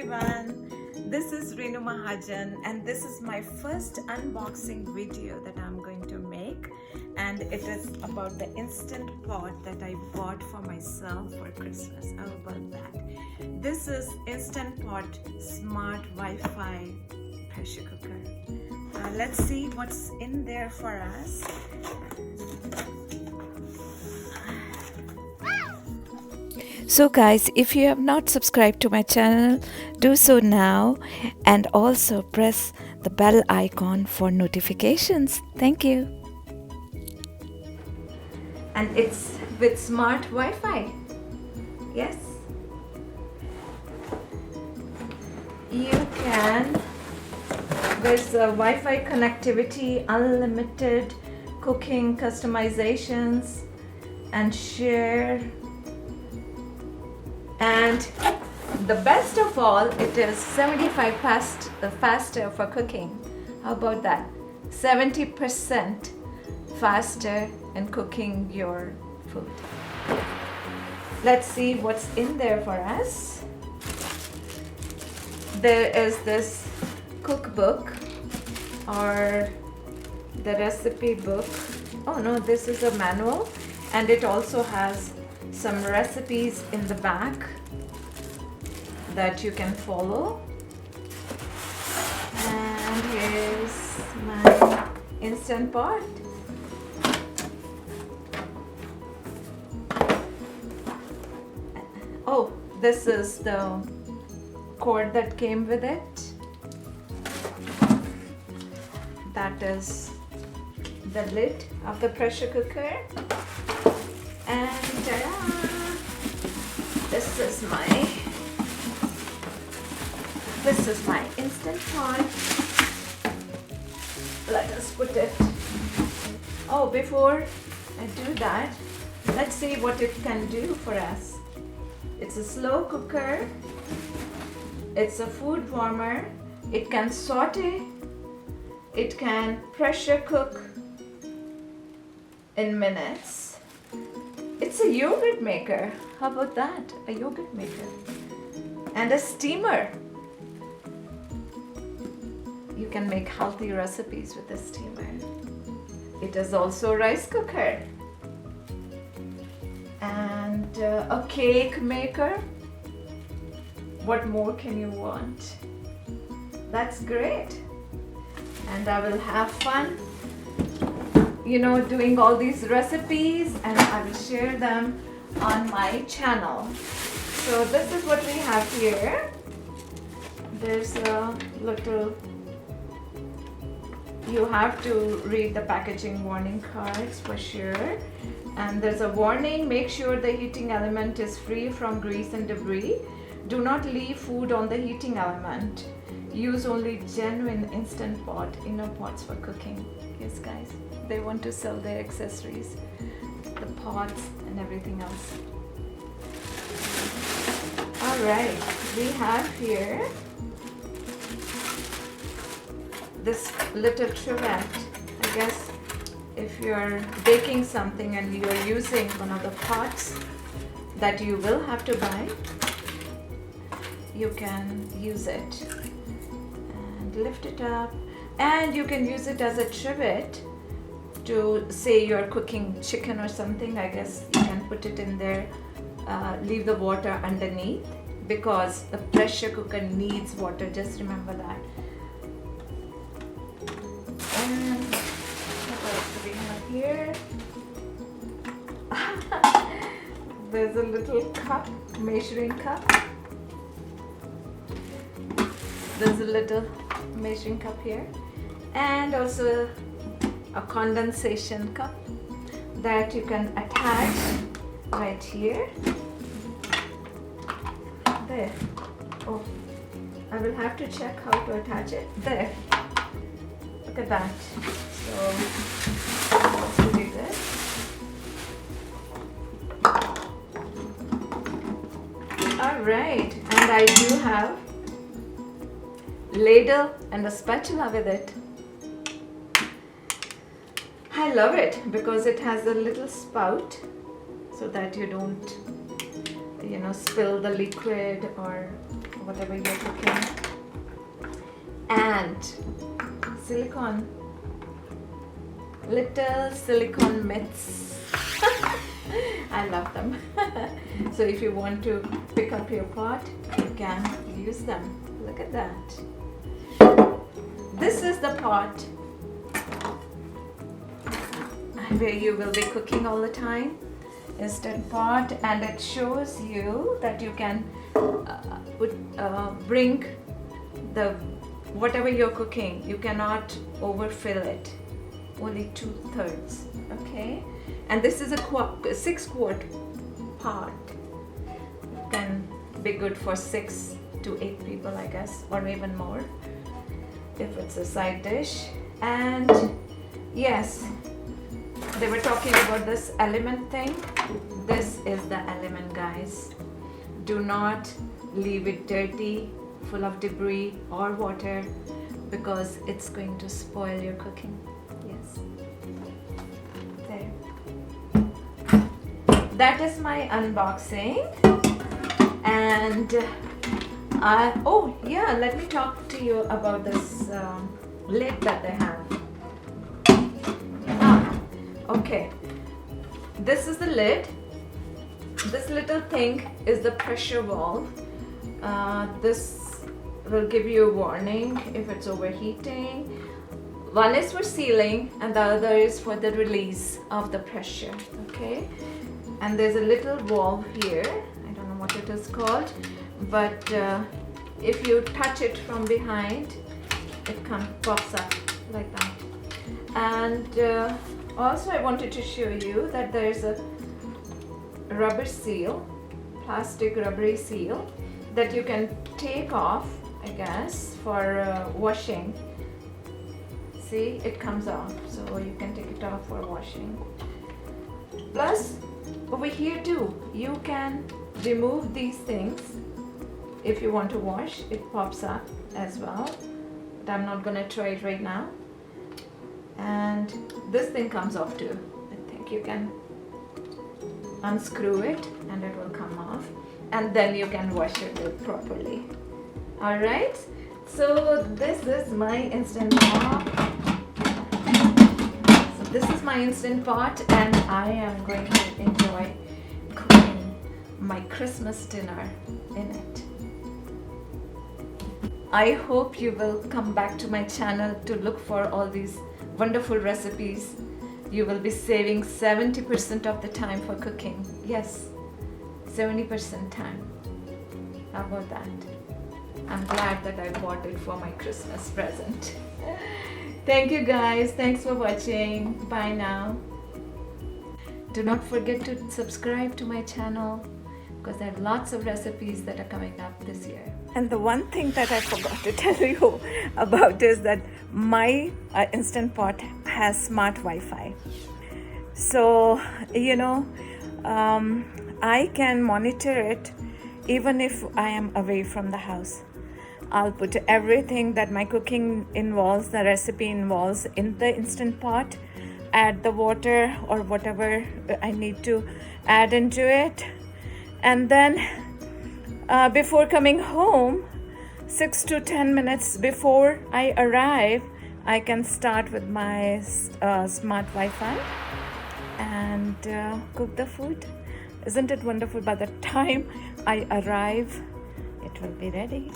everyone, this is Renu Mahajan and this is my first unboxing video that I'm going to make, and it is about the Instant Pot that I bought for myself for Christmas. How about that? This is Instant Pot Smart Wi-Fi pressure cooker. Let's see what's in there for us. So guys, if you have not subscribed to my channel, do so now and also press the bell icon for notifications. Thank you. And it's with smart Wi-Fi. Yes. There's a Wi-Fi connectivity, unlimited cooking customizations and share. And the best of all, it is 75% faster for cooking. How about that? 70% faster in cooking your food. Let's see what's in there for us. There is this cookbook or the recipe book. Oh no, this is a manual, and it also has some recipes in the back that you can follow. And here's my Instant Pot. Oh, this is the cord that came with it. That is the lid of the pressure cooker. And this is my Instant Pot. Let us put it. Oh, before I do that, let's see what it can do for us. It's a slow cooker. It's a food warmer. It can saute. It can pressure cook in minutes. It's a yogurt maker. How about that? A yogurt maker. And a steamer. You can make healthy recipes with a steamer. It is also a rice cooker. And a cake maker. What more can you want? That's great. And I will have fun, doing all these recipes, and I will share them on my channel. So this is what we have here. There's a little, you have to read the packaging warning cards for sure. And there's a warning: make sure the heating element is free from grease and debris. Do not leave food on the heating element. Use only genuine Instant Pot inner pots for cooking. Yes guys, they want to sell their accessories, the pots and everything else. Alright, we have here this little trivet. I guess if you're baking something and you're using one of the pots that you will have to buy, you can use it. Lift it up, and you can use it as a trivet to, say you're cooking chicken or something. I guess you can put it in there, leave the water underneath, because the pressure cooker needs water, just remember that. And what else do we have here? There's a little cup, measuring cup. There's a little measuring cup here, and also a condensation cup that you can attach right here. There. Oh, I will have to check how to attach it. There. Look at that. So let's do this. All right, and I do have ladle and a spatula with it. I love it because it has a little spout so that you don't spill the liquid or whatever you're cooking. And silicone, little silicone mitts. I love them. So if you want to pick up your pot, you can use them. Look at that. This is the pot where you will be cooking all the time. Instant pot, and it shows you that you can bring the whatever you're cooking. You cannot overfill it. Only 2/3. Okay. And this is a 6-quart pot. Can be good for 6 to 8 people, I guess, or even more if it's a side dish. And yes, they were talking about this element thing. This is the element, guys. Do not leave it dirty, full of debris or water, because it's going to spoil your cooking. Yes. There. That is my unboxing. And oh yeah, let me talk to you about this lid that they have. Okay, this is the lid. This little thing is the pressure valve. This will give you a warning if it's overheating. One is for sealing and the other is for the release of the pressure. Okay, and there's a little valve here. I don't know what it is called, but if you touch it from behind, it pops up like that. And also I wanted to show you that there is a rubber seal, plastic rubbery seal, that you can take off, I guess, for washing. See, it comes off, so you can take it off for washing. Plus, over here too, you can remove these things if you want to wash. It pops up as well, but I'm not gonna try it right now. And this thing comes off too. I think you can unscrew it and it will come off, and then you can wash it properly. All right, so this is my Instant Pot. So this is my Instant Pot, and I am going to enjoy cooking my Christmas dinner in it. I hope you will come back to my channel to look for all these wonderful recipes. You will be saving 70% of the time for cooking. Yes, 70% time. How about that? I'm glad that I bought it for my Christmas present. Thank you guys. Thanks for watching. Bye now. Do not forget to subscribe to my channel, because there are lots of recipes that are coming up this year. And the one thing that I forgot to tell you about is that my Instant Pot has smart Wi-Fi. So, you know, I can monitor it even if I am away from the house. I'll put everything that my cooking involves, the recipe involves, in the Instant Pot, add the water or whatever I need to add into it. And then before coming home, 6 to 10 minutes before I arrive, I can start with my smart Wi-Fi and cook the food. Isn't it wonderful? By the time I arrive, it will be ready.